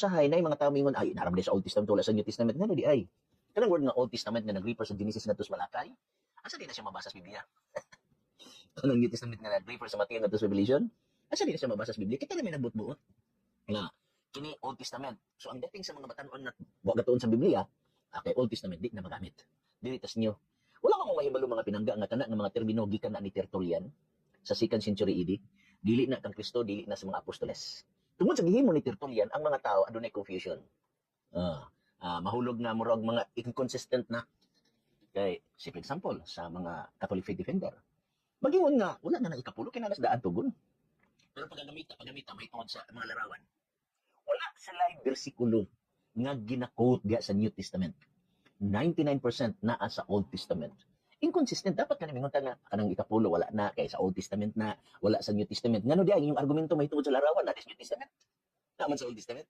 usahay na mga tao mingon ay naramday sa Old Testament wala sa New Testament ngano di ay. Kanang word nga Old Testament nga nag-refer sa Genesis ngadto sa Malakay, asa di na siya mabasa sa Biblia? Kanang New Testament nga nag-refer sa Mateo ngadto sa Revelation, asa di na siya mabasa sa Biblia? Kita na may nagbuot-buot. Nga kini Old Testament. So ang dating sa mga batan-on na wa gatuon sa Biblia, okay, Old Testament di na magamit. Dili tas new. Wala ka mong mahibalo mga pinangga nga kana nga mga termino gikan na ni Tertullian sa 2nd century AD. Dili na kang Kristo, dili na sa mga apostoles. Tungod sa gihimo ni Tertullian, ang mga tao adunay confusion. Mahulog na murag mga inconsistent na. Kay, for example, sa mga Catholic faith defender, magingon nga, wala na na ikapulo, kinalas daan tugon. Pero pagamita, may tungod sa mga larawan. Wala sila bersikulo nga ginakot ga sa New Testament. 99% naa sa Old Testament. Inconsistent. Dapat ka namin nga kanang ikapulo, wala na. Kaya sa Old Testament na, wala sa New Testament. Ngano diya, yung argumento may tungod sa larawan na, New Testament. Naman sa Old Testament.